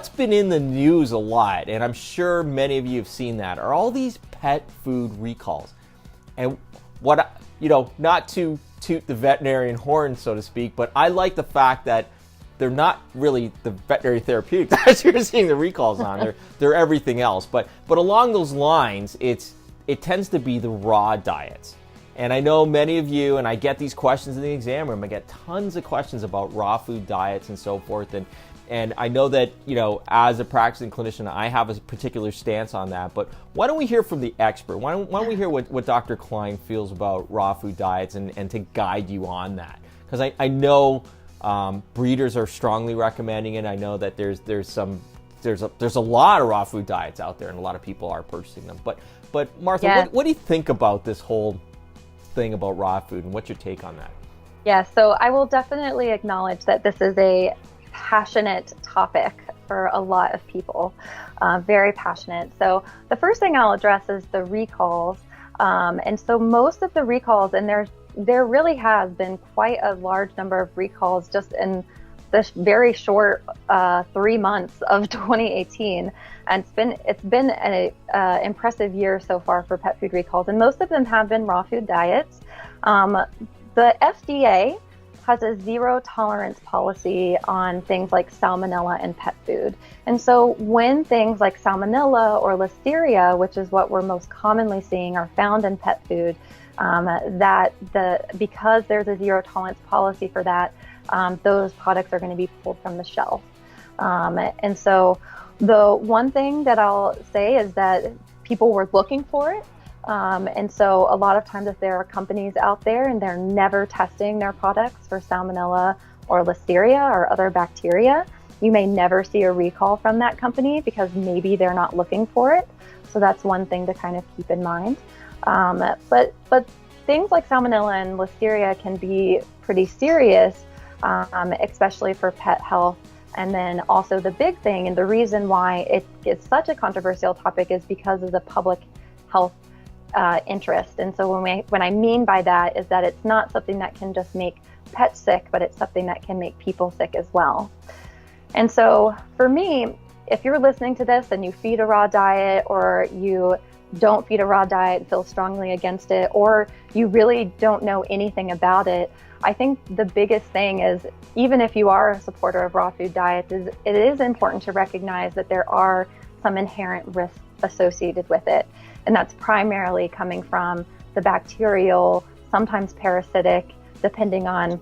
what's been in the news a lot, and I'm sure many of you have seen that, are all these pet food recalls. And what, not to toot the veterinarian horn, so to speak, but I like the fact that they're not really the veterinary therapeutics that you're seeing the recalls on. They're everything else. But along those lines, it tends to be the raw diets. And I know many of you, and I get these questions in the exam room, I get tons of questions about raw food diets and so forth. And I know that, as a practicing clinician, I have a particular stance on that. But why don't we hear from the expert? Why don't we hear what Dr. Cline feels about raw food diets and to guide you on that? Because I know breeders are strongly recommending it. I know that there's a lot of raw food diets out there, and a lot of people are purchasing them. But Martha, Yeah. what do you think about this whole thing about raw food, and what's your take on that? Yeah, so I will definitely acknowledge that this is a passionate topic for a lot of people, very passionate. So the first thing I'll address is the recalls. And so most of the recalls, and there really has been quite a large number of recalls just in this very short 3 months of 2018. And it's been an impressive year so far for pet food recalls, and most of them have been raw food diets. The FDA has a zero tolerance policy on things like salmonella in pet food. And so when things like salmonella or listeria, which is what we're most commonly seeing, are found in pet food, because there's a zero tolerance policy for that, those products are going to be pulled from the shelf. And so the one thing that I'll say is that people were looking for it. And so a lot of times, if there are companies out there and they're never testing their products for salmonella or listeria or other bacteria, you may never see a recall from that company because maybe they're not looking for it. So that's one thing to kind of keep in mind. But things like salmonella and listeria can be pretty serious, especially for pet health. And then also the big thing, and the reason why it is such a controversial topic, is because of the public health interest. And so when I mean by that is that it's not something that can just make pets sick, but it's something that can make people sick as well. And so for me, if you're listening to this and you feed a raw diet, or you don't feed a raw diet and feel strongly against it, or you really don't know anything about it, I think the biggest thing is, even if you are a supporter of raw food diets, it is important to recognize that there are some inherent risks associated with it. And that's primarily coming from the bacterial, sometimes parasitic, depending on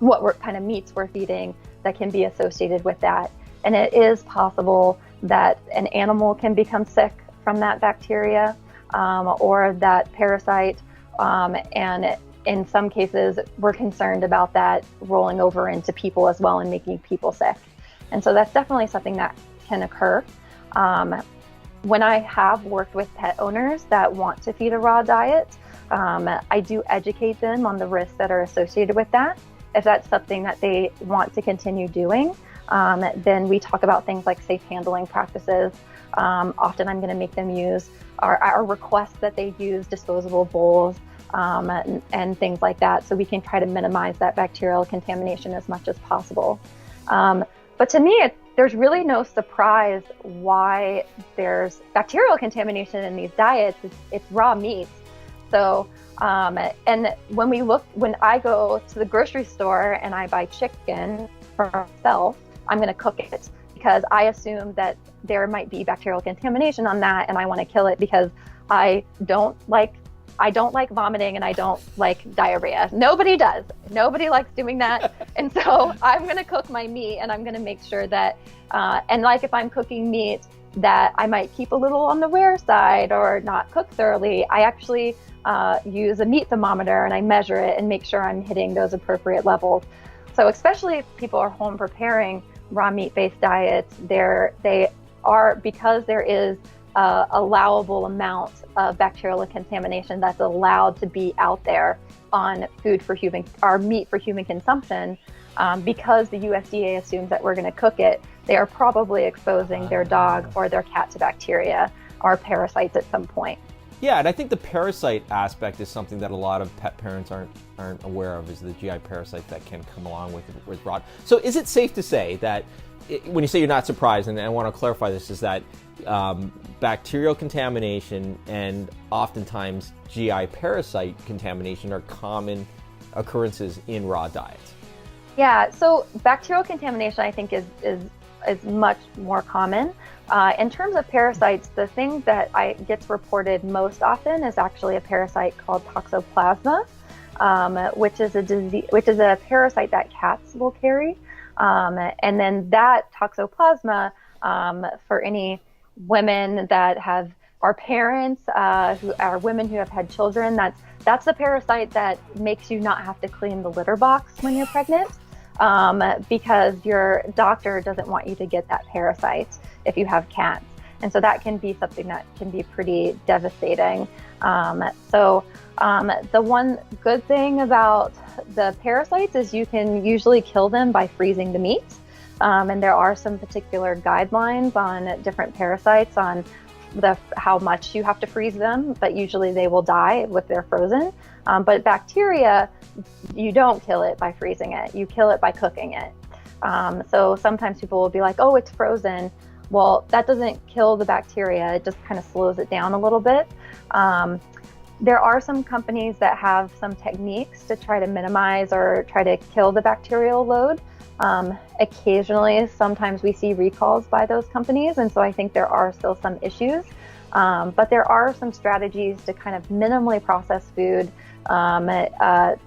what kind of meats we're feeding, that can be associated with that. And it is possible that an animal can become sick from that bacteria or that parasite. And in some cases, we're concerned about that rolling over into people as well and making people sick. And so that's definitely something that can occur. When I have worked with pet owners that want to feed a raw diet, I do educate them on the risks that are associated with that. If that's something that they want to continue doing, then we talk about things like safe handling practices. Often I'm going to make them use or request that they use disposable bowls and things like that, so we can try to minimize that bacterial contamination as much as possible. But to me, there's really no surprise why there's bacterial contamination in these diets. It's raw meat. So, and when I go to the grocery store and I buy chicken for myself, I'm going to cook it because I assume that there might be bacterial contamination on that, and I want to kill it because I don't like vomiting and I don't like diarrhea. Nobody does. Nobody likes doing that. And so I'm going to cook my meat, and I'm going to make sure that, and like if I'm cooking meat that I might keep a little on the rare side or not cook thoroughly, I actually use a meat thermometer and I measure it and make sure I'm hitting those appropriate levels. So especially if people are home preparing raw meat-based diets, they are, because there is allowable amount of bacterial contamination that's allowed to be out there on food for human or meat for human consumption, because the USDA assumes that we're going to cook it, they are probably exposing their dog or their cat to bacteria or parasites at some point. Yeah, and I think the parasite aspect is something that a lot of pet parents aren't aware of, is the GI parasites that can come along with rot. So is it safe to say that, when you say you're not surprised, and I want to clarify this, is that bacterial contamination and oftentimes GI parasite contamination are common occurrences in raw diets? Yeah, so bacterial contamination I think is much more common. In terms of parasites, the thing that gets reported most often is actually a parasite called toxoplasma, which is a parasite that cats will carry. And then that toxoplasma, for any women that are parents, who are women who have had children, that's the parasite that makes you not have to clean the litter box when you're pregnant, because your doctor doesn't want you to get that parasite if you have cats. And so that can be something that can be pretty devastating. The one good thing about the parasites is you can usually kill them by freezing the meat. And there are some particular guidelines on different parasites on how much you have to freeze them, but usually they will die if they're frozen. But bacteria, you don't kill it by freezing it. You kill it by cooking it. So sometimes people will be like, oh, it's frozen. Well, that doesn't kill the bacteria. It just kind of slows it down a little bit. There are some companies that have some techniques to try to minimize or try to kill the bacterial load. Occasionally, sometimes we see recalls by those companies, and so I think there are still some issues. But there are some strategies to kind of minimally process food that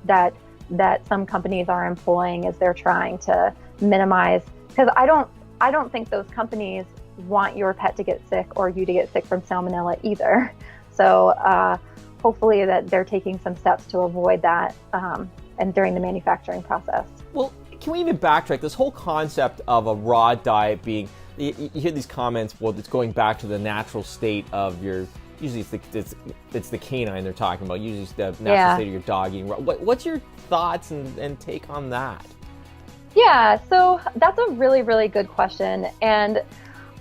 some companies are employing as they're trying to minimize. Because I don't think those companies want your pet to get sick or you to get sick from salmonella either. So hopefully that they're taking some steps to avoid that and during the manufacturing process. Well, can we even backtrack? This whole concept of a raw diet being, you hear these comments, well, it's going back to the natural state of your, usually it's the canine they're talking about, usually it's the natural state of your dog eating raw. What's your thoughts and take on that? Yeah, so that's a really, really good question. And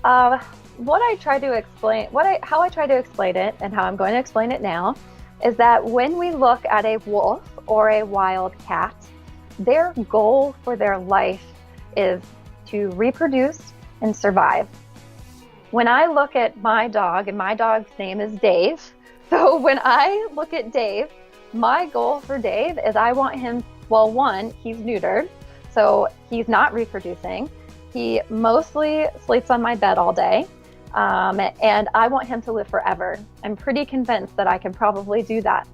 what I try to explain, how I try to explain it and how I'm going to explain it now is that when we look at a wolf or a wild cat, their goal for their life is to reproduce and survive. When I look at my dog, and my dog's name is Dave, so when I look at Dave, my goal for Dave is I want him, well, one, he's neutered, so he's not reproducing. He mostly sleeps on my bed all day, and I want him to live forever. I'm pretty convinced that I can probably do that.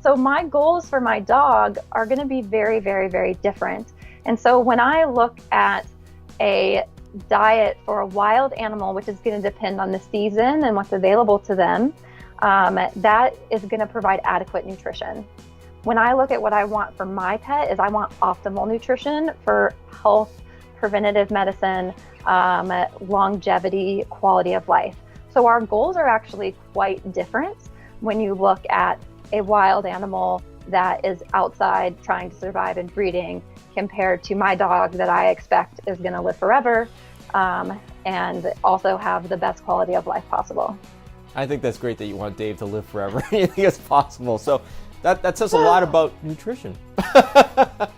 So my goals for my dog are going to be very, very, very different. And so when I look at a diet for a wild animal, which is going to depend on the season and what's available to them, that is going to provide adequate nutrition. When I look at what I want for my pet, is I want optimal nutrition for health, preventative medicine, longevity, quality of life. So our goals are actually quite different when you look at a wild animal that is outside trying to survive and breeding compared to my dog that I expect is going to live forever and also have the best quality of life possible. I think that's great that you want Dave to live forever anything as possible. So that says a lot about nutrition.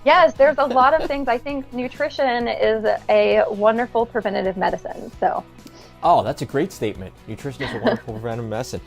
Yes, there's a lot of things. I think nutrition is a wonderful preventative medicine. So. Oh, that's a great statement. Nutrition is a wonderful preventative medicine.